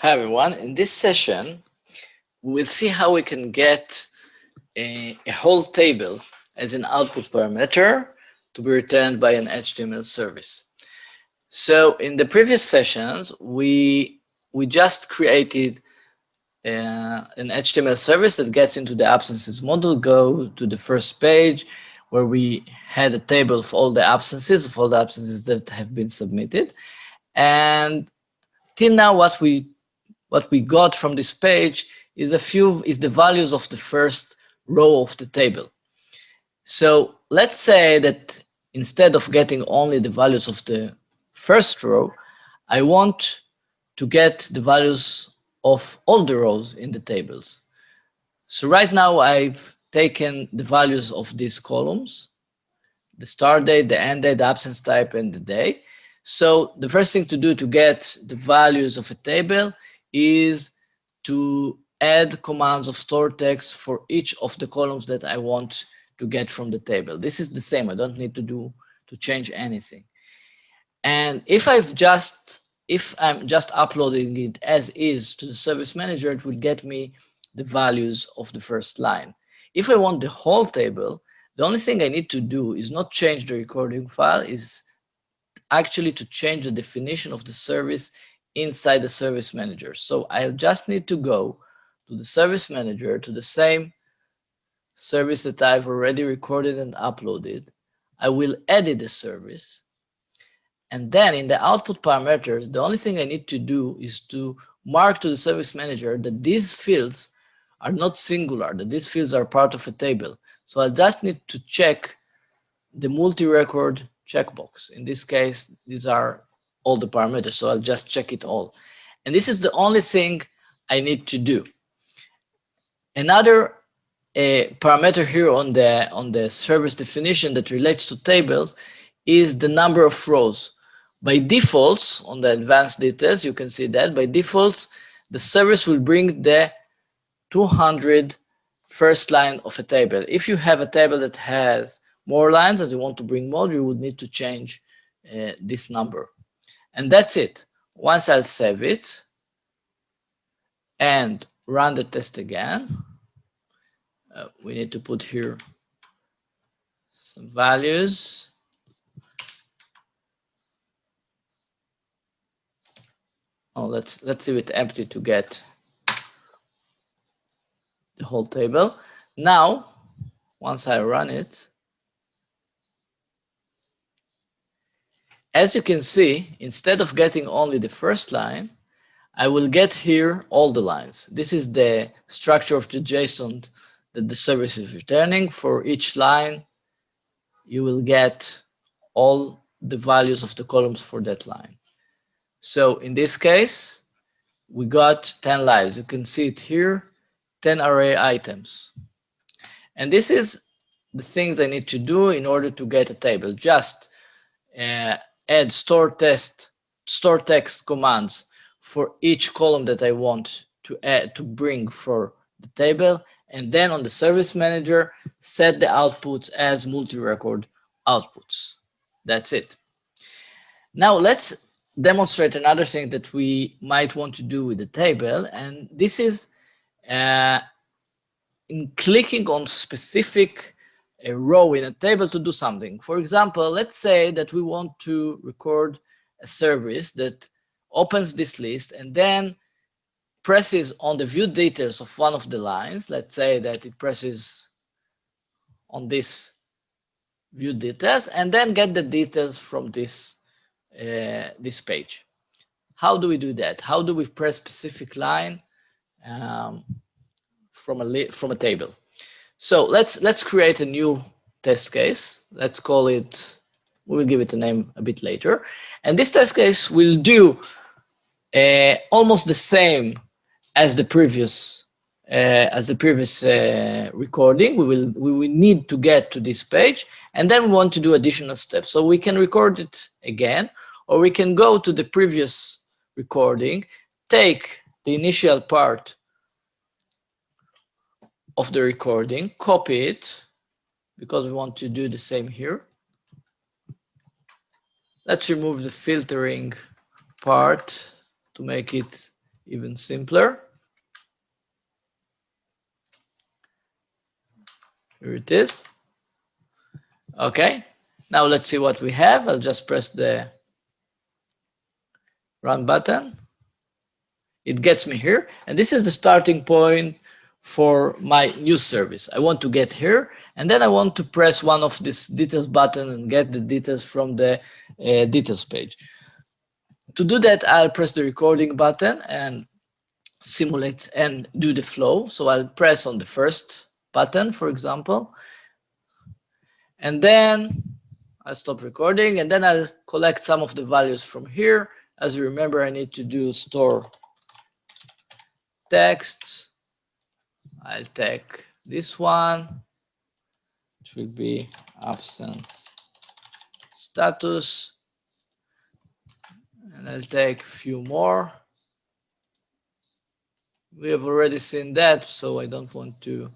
Hi everyone, in this session we'll see how we can get a whole table as an output parameter to be returned by an HTML service. So in the previous sessions we just created an HTML service that gets into the absences module, go to the first page where we had a table of all the absences that have been submitted, and till now what we got from this page is the values of the first row of the table. So let's say that instead of getting only the values of the first row, I want to get the values of all the rows in the tables. So right now I've taken the values of these columns, the start date, the end date, the absence type, and the day. So the first thing to do to get the values of a table is to add commands of store text for each of the columns that I want to get from the table. This is the same. I don't need to change anything. And if I'm just uploading it as is to the service manager, it will get me the values of the first line. If I want the whole table, the only thing I need to do is not change the recording file, is actually to change the definition of the service inside the service manager. So I just need to go to the service manager, to the same service that I've already recorded and uploaded. I will edit the service. And then in the output parameters, the only thing I need to do is to mark to the service manager that these fields are not singular, that these fields are part of a table. So I just need to check the multi-record checkbox. In this case, these are all the parameters, so I'll just check it all. And this is the only thing I need to do. Another parameter here on the service definition that relates to tables is the number of rows. By default, on the advanced details, you can see that by default, the service will bring the 200 first line of a table. If you have a table that has more lines and you want to bring more, you would need to change this number. And that's it. Once I'll save it and run the test again, we need to put here some values. Oh, let's leave it empty to get the whole table. Now, once I run it, as you can see, instead of getting only the first line, I will get here all the lines. This is the structure of the JSON that the service is returning. For each line, you will get all the values of the columns for that line. So in this case, we got 10 lines. You can see it here, 10 array items. And this is the things I need to do in order to get a table. Just add store text commands for each column that I want to bring for the table, and then on the service manager set the outputs as multi-record outputs. That's it. Now let's demonstrate another thing that we might want to do with the table, and this is in clicking on specific a row in a table to do something. For example, let's say that we want to record a service that opens this list and then presses on the view details of one of the lines. Let's say that it presses on this view details and then get the details from this page. How do we do that? How do we press specific line from a table? So let's create a new test case. Let's call it, we will give it a name a bit later. And this test case will do almost the same as the previous recording. We will need to get to this page, and then we want to do additional steps. So we can record it again, or we can go to the previous recording, take the initial part of the recording, copy it, because we want to do the same here. Let's remove the filtering part to make it even simpler. Here it is. Okay, now let's see what we have. I'll just press the run button. It gets me here, and this is the starting point for my new service. I want to get here, and then I want to press one of these details button and get the details from the details page. To do that, I'll press the recording button and simulate and do the flow. So I'll press on the first button, for example, and then I'll stop recording, and then I'll collect some of the values from here. As you remember, I need to do store text. I'll take this one, which will be absence status, and I'll take a few more. We have already seen that, so I don't want to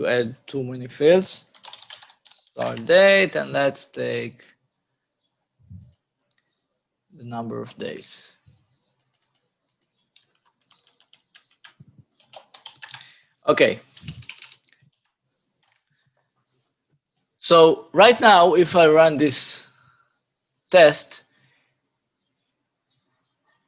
add too many fields. Start date, and let's take the number of days. Okay. So right now, if I run this test,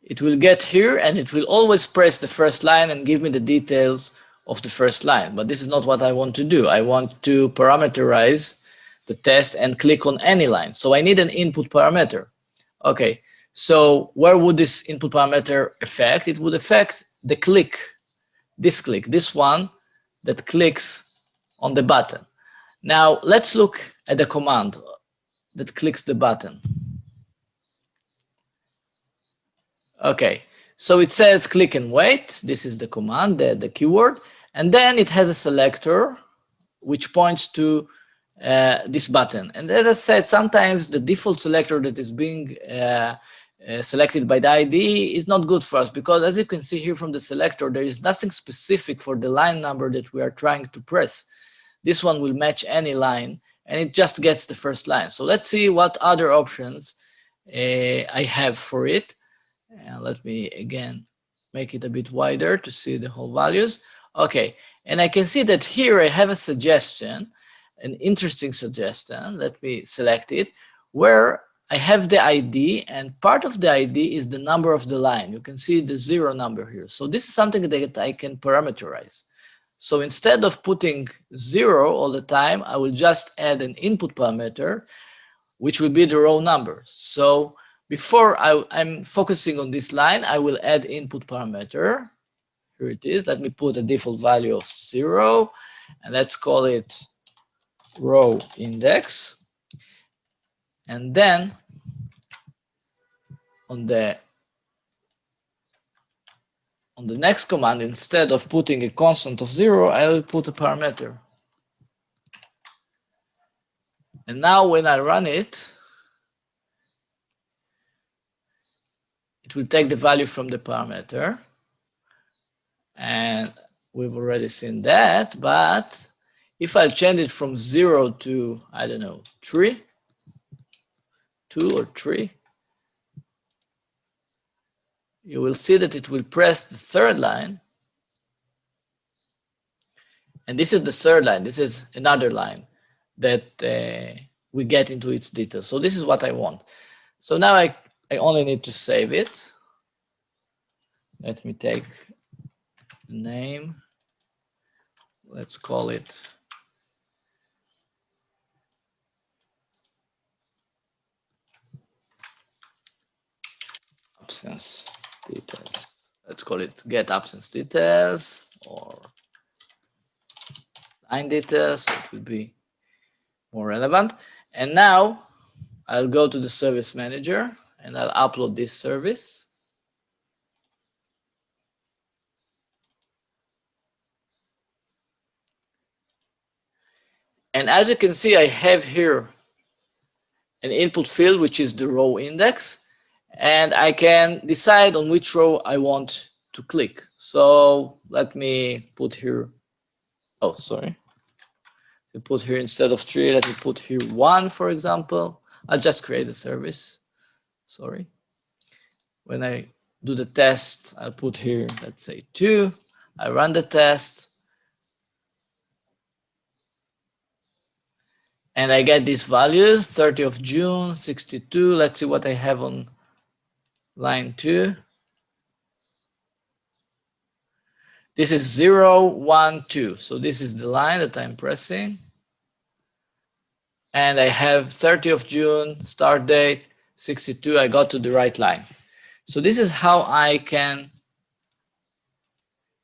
it will get here and it will always press the first line and give me the details of the first line. But this is not what I want to do. I want to parameterize the test and click on any line. So I need an input parameter. Okay, so where would this input parameter affect? It would affect the click, this one that clicks on the button. Now let's look at the command that clicks the button. Okay, so it says click and wait. This is the command, the keyword, and then it has a selector which points to this button. And as I said, sometimes the default selector that is being selected by the IDE is not good for us, because as you can see here from the selector, there is nothing specific for the line number that we are trying to press. This one will match any line, and it just gets the first line. So let's see what other options I have for it. And let me again make it a bit wider to see the whole values. Okay, and I can see that here I have a suggestion, an interesting suggestion. Let me select it, where I have the ID, and part of the ID is the number of the line. You can see the 0 number here. So this is something that I can parameterize. So instead of putting 0 all the time, I will just add an input parameter, which will be the raw number. So before I'm focusing on this line, I will add input parameter. Here it is. Let me put a default value of 0, and let's call it row index. And then on the next command, instead of putting a constant of 0, I will put a parameter. And now when I run it, it will take the value from the parameter. And we've already seen that, but if I change it from 0 to, I don't know, 2 or 3, you will see that it will press the third line. And this is the third line. This is another line that we get into its details. So this is what I want. So now I only need to save it. Let me take the name. Let's call it absence details. Let's call it get absence details or line details. So it will be more relevant. And now I'll go to the service manager and I'll upload this service. And as you can see, I have here an input field, which is the row index, and I can decide on which row I want to click. So let me put here, oh, sorry. To put here instead of 3, let me put here 1, for example. I'll just create a service. sorry. When I do the test, I'll put here, let's say 2. I run the test. And I get these values, 30th of June, 62. Let's see what I have on line 2. This is 0, 1, 2. So this is the line that I'm pressing. And I have 30th of June, start date, 62. I got to the right line. So this is how I can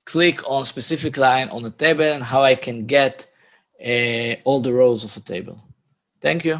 click on specific line on a table and how I can get all the rows of a table. Thank you.